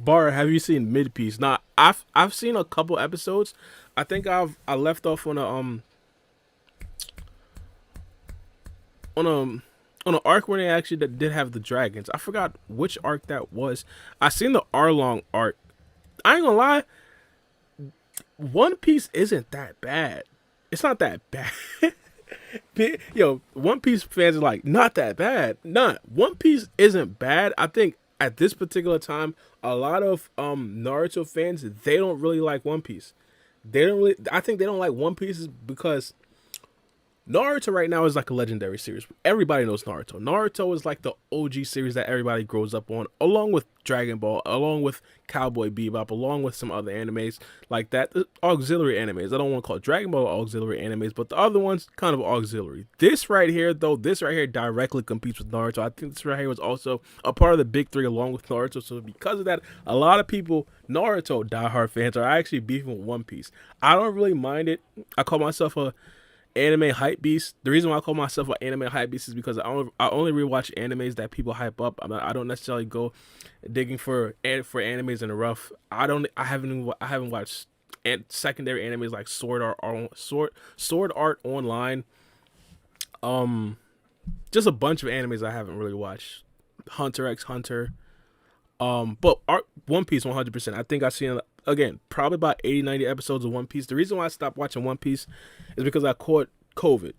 Bar, have you seen Mid Piece? Now, I've seen a couple episodes. I think I left off on a on an arc where they actually did have the dragons. I forgot which arc that was. I seen the Arlong arc. I ain't gonna lie, One Piece isn't that bad. It's not that bad. Yo, One Piece fans are like, not that bad. Not One Piece isn't bad. I think at this particular time, a lot of Naruto fans, they don't really like One Piece. They don't really. I think they don't like One Piece because Naruto right now is like a legendary series. Everybody knows Naruto. Naruto is like the OG series that everybody grows up on, along with Dragon Ball, along with Cowboy Bebop, along with some other animes like that. The auxiliary animes. I don't want to call it Dragon Ball auxiliary animes, but the other ones kind of auxiliary. This right here, though, this right here directly competes with Naruto. I think this right here was also a part of the big three along with Naruto. So because of that, a lot of people, Naruto diehard fans, are actually beefing with One Piece. I don't really mind it. I call myself a anime hype beast. The reason why I call myself an anime hype beast is because I only rewatch animes that people hype up. I don't necessarily go digging for animes in the rough. I haven't watched secondary animes like Sword Art Online. Um, just a bunch of animes I haven't really watched. Hunter x Hunter. But One Piece 100%. I think I've seen again probably about 80, 90 episodes of One Piece. The reason why I stopped watching One Piece is because I caught COVID.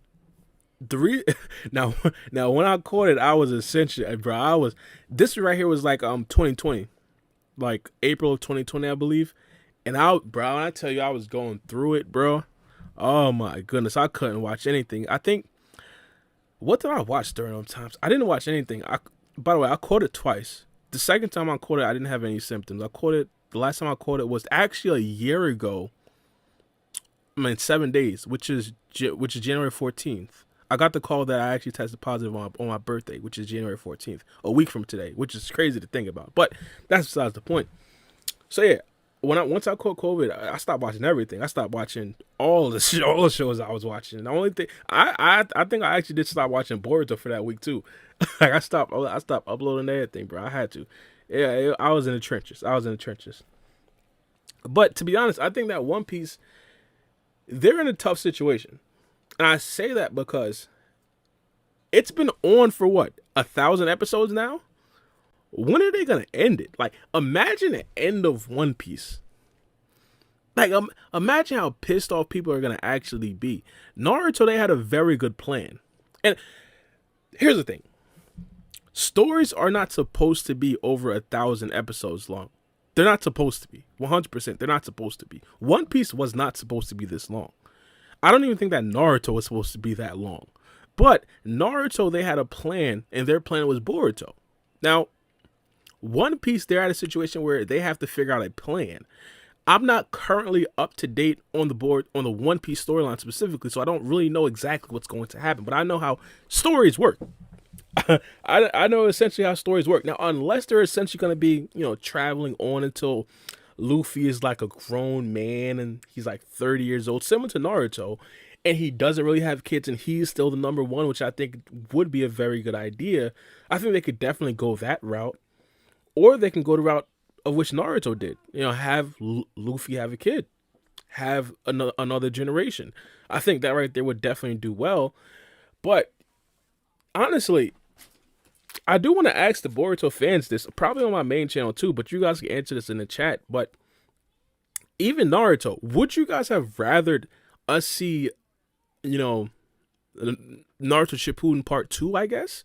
The re now now when I caught it, I was essentially, bro. I was this right here was like 2020, like April of 2020, I believe. And bro, when I tell you I was going through it, bro. Oh my goodness, I couldn't watch anything. I think what did I watch during those times? I didn't watch anything. By the way, I caught it twice. The second time I caught it, I didn't have any symptoms. I caught it the last time I caught it was actually a year ago. I mean, 7 days, which is January 14th. I got the call that I actually tested positive on my birthday, which is January 14th, a week from today, which is crazy to think about. But that's besides the point. So yeah, once I caught COVID, I stopped watching everything. I stopped watching all the shows I was watching. The only thing I think I actually did stop watching Boruto for that week too. Like I stopped uploading everything, bro. I had to. Yeah, I was in the trenches. I was in the trenches. But to be honest, I think that One Piece, they're in a tough situation, and I say that because it's been on for what, 1,000 episodes now. When are they gonna end it? Like, imagine the end of One Piece. Like, imagine how pissed off people are gonna actually be. Naruto, they had a very good plan, and here's the thing: stories are not supposed to be over 1,000 episodes long. They're not supposed to be. 100%. They're not supposed to be. One Piece was not supposed to be this long. I don't even think that Naruto was supposed to be that long. But Naruto, they had a plan, and their plan was Boruto. Now, One Piece, they're at a situation where they have to figure out a plan. I'm not currently up to date on the board on the One Piece storyline specifically, so I don't really know exactly what's going to happen. But I know how stories work. I know essentially how stories work. Now, unless they're essentially going to be, traveling on until Luffy is like a grown man and he's like 30 years old, similar to Naruto, and he doesn't really have kids and he's still the number one, which I think would be a very good idea. I think they could definitely go that route, or they can go the route of which Naruto did. Have Luffy have a kid, have another generation. I think that right there would definitely do well. But honestly, I do want to ask the Boruto fans this, probably on my main channel too, but you guys can answer this in the chat. But even Naruto, would you guys have rathered us see, you know, Naruto Shippuden Part 2, I guess?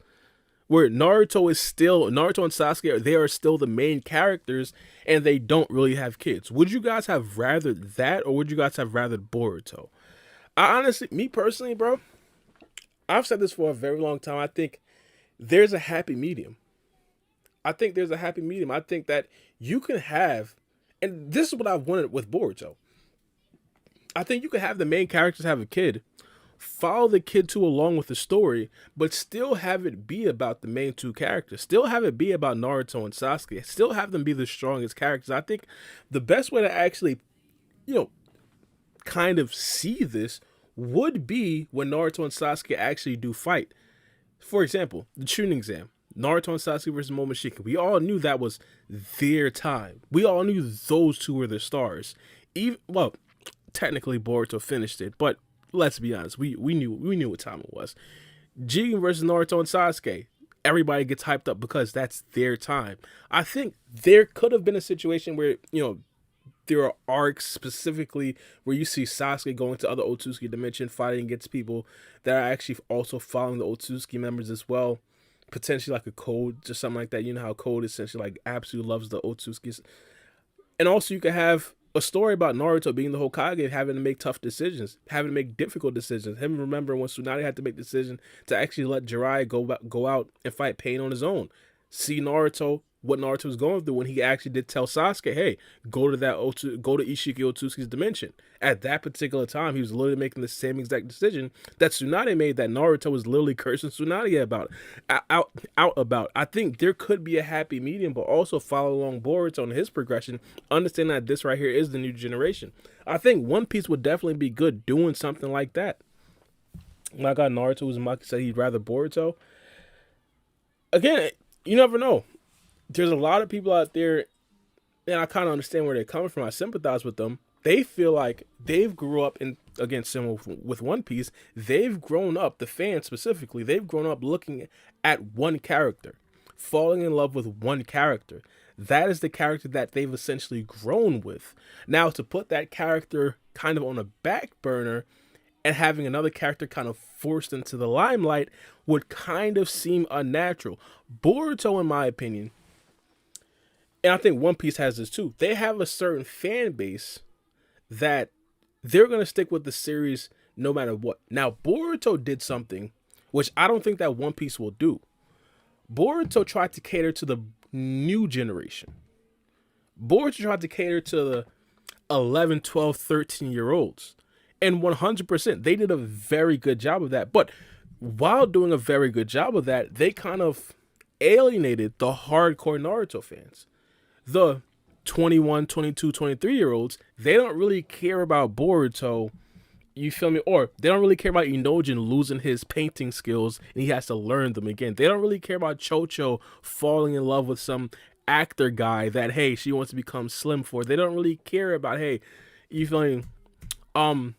Where Naruto and Sasuke, they are still the main characters and they don't really have kids. Would you guys have rathered that, or would you guys have rathered Boruto? I honestly, me personally, bro, I've said this for a very long time. I think there's a happy medium. I think there's a happy medium. I think that you can have, and this is what I've wanted with Boruto. I think you can have the main characters have a kid, follow the kid too along with the story, but still have it be about the main two characters. Still have it be about Naruto and Sasuke. Still have them be the strongest characters. I think the best way to actually, you know, kind of see this would be when Naruto and Sasuke actually do fight. For example, the Chunin exam. Naruto and Sasuke versus Momoshiki. We all knew that was their time. We all knew those two were the stars. Even well, technically Boruto finished it, but let's be honest, we knew what time it was. Jigen versus Naruto and Sasuke. Everybody gets hyped up because that's their time. I think there could have been a situation where, there are arcs specifically where you see Sasuke going to other Otsutsuki dimension, fighting against people that are actually also following the Otsutsuki members as well. Potentially like a Code, just something like that. You know how Code essentially like absolutely loves the Otsutskis. And also you could have a story about Naruto being the Hokage, having to make tough decisions, having to make difficult decisions. Him remembering when Tsunade had to make the decision to actually let Jiraiya go out and fight Pain on his own. See Naruto, what Naruto was going through when he actually did tell Sasuke, "Hey, go to Ishiki Otsutsuki's dimension." At that particular time, he was literally making the same exact decision that Tsunade made, that Naruto was literally cursing Tsunade about. I think there could be a happy medium, but also follow along Boruto on his progression, understand that this right here is the new generation. I think One Piece would definitely be good doing something like that. Like how Naruto Uzumaki said he'd rather Boruto. Again, you never know. There's a lot of people out there, and I kind of understand where they're coming from. I sympathize with them. They feel like they've grew up in, again, similar with One Piece, they've grown up, the fans specifically, they've grown up looking at one character, falling in love with one character. That is the character that they've essentially grown with. Now, to put that character kind of on a back burner and having another character kind of forced into the limelight would kind of seem unnatural. Boruto, in my opinion, and I think One Piece has this too, they have a certain fan base that they're going to stick with the series no matter what. Now, Boruto did something which I don't think that One Piece will do. Boruto tried to cater to the new generation. Boruto tried to cater to the 11, 12, 13-year-olds. And 100%, they did a very good job of that. But while doing a very good job of that, they kind of alienated the hardcore Naruto fans. The 21, 22, 23-year-olds, they don't really care about Boruto, you feel me? Or they don't really care about Inojin losing his painting skills and he has to learn them again. They don't really care about Chocho falling in love with some actor guy that, hey, she wants to become slim for. They don't really care about, hey, you feel me? What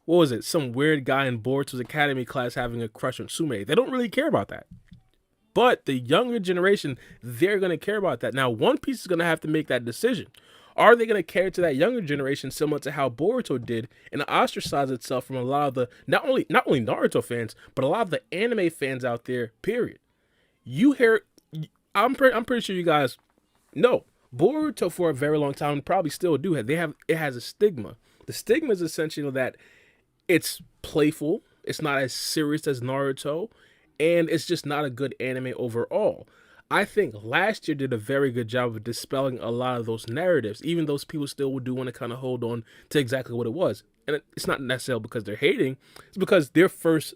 was it? Some weird guy in Boruto's academy class having a crush on Sume. They don't really care about that. But the younger generation, they're going to care about that. Now, One Piece is going to have to make that decision. Are they going to cater to that younger generation similar to how Boruto did and ostracize itself from a lot of the, not only Naruto fans, but a lot of the anime fans out there, period. You hear, I'm pretty sure you guys know, Boruto for a very long time, probably still do, it has a stigma. The stigma is essentially that it's playful, it's not as serious as Naruto, and it's just not a good anime overall. I think last year did a very good job of dispelling a lot of those narratives, even those people still do want to kind of hold on to exactly what it was. And it's not necessarily because they're hating, it's because their first,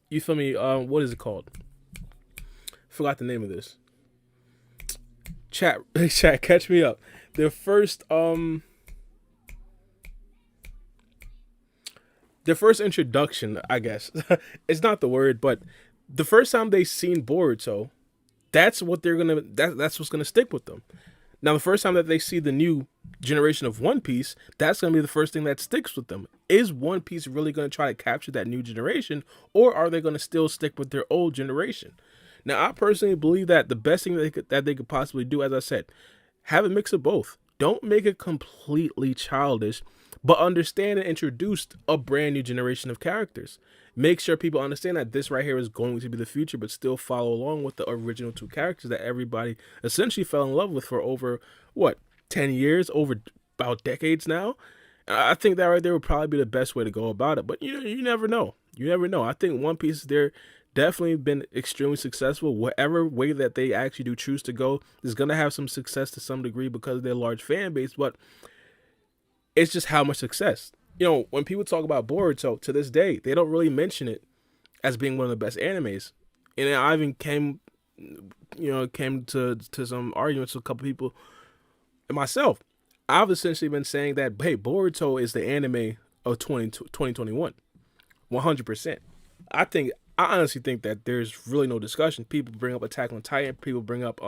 you feel me, what is it called? Forgot the name of this. Chat, catch me up. Their first introduction, I guess. It's not the word, but the first time they seen Boruto, that's what's gonna stick with them. Now, the first time that they see the new generation of One Piece, that's gonna be the first thing that sticks with them. Is One Piece really gonna try to capture that new generation, or are they gonna still stick with their old generation? Now, I personally believe that the best thing that they could possibly do, as I said, have a mix of both. Don't make it completely childish, but understand and introduce a brand new generation of characters. Make sure people understand that this right here is going to be the future, but still follow along with the original two characters that everybody essentially fell in love with for over, 10 years, over about decades now. I think that right there would probably be the best way to go about it. But you never know. You never know. I think One Piece, they're definitely been extremely successful. Whatever way that they actually do choose to go is going to have some success to some degree because of their large fan base, but it's just how much success. When people talk about Boruto, to this day, they don't really mention it as being one of the best animes. And I even came to some arguments with a couple people and myself. I've essentially been saying that, hey, Boruto is the anime of 2021. 100%. I think I honestly think that there's really no discussion. People bring up Attack on Titan. People bring up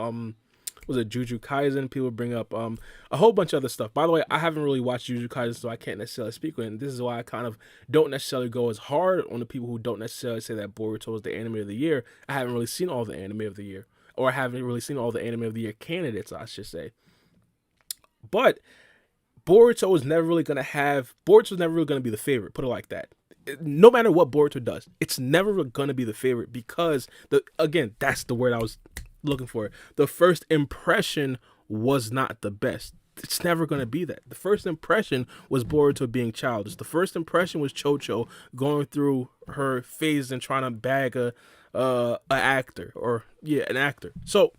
was it Juju Kaisen? People bring up a whole bunch of other stuff. By the way, I haven't really watched Juju Kaisen, so I can't necessarily speak on it. And this is why I kind of don't necessarily go as hard on the people who don't necessarily say that Boruto is the anime of the year. I haven't really seen all the anime of the year, or I haven't really seen all the anime of the year candidates, I should say. But Boruto's never really gonna be the favorite. Put it like that. No matter what Boruto does, it's never gonna be the favorite because that's the word I was looking for. The first impression was not the best. It's never gonna be that. The first impression was Boruto being childish. The first impression was Chocho going through her phase and trying to bag an actor. So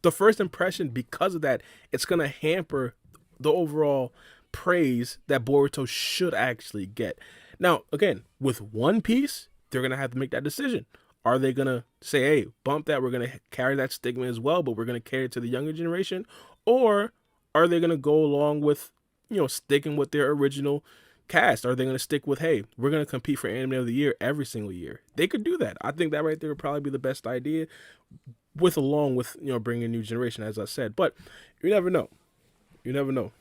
the first impression, because of that, it's gonna hamper the overall praise that Boruto should actually get. Now, again, with One Piece, they're gonna have to make that decision. Are they gonna say, "Hey, bump that. We're gonna carry that stigma as well, but we're gonna carry it to the younger generation," or are they gonna go along with, sticking with their original cast? Are they gonna stick with, "Hey, we're gonna compete for Anime of the Year every single year"? They could do that. I think that right there would probably be the best idea, with along with bringing a new generation, as I said. But you never know. You never know.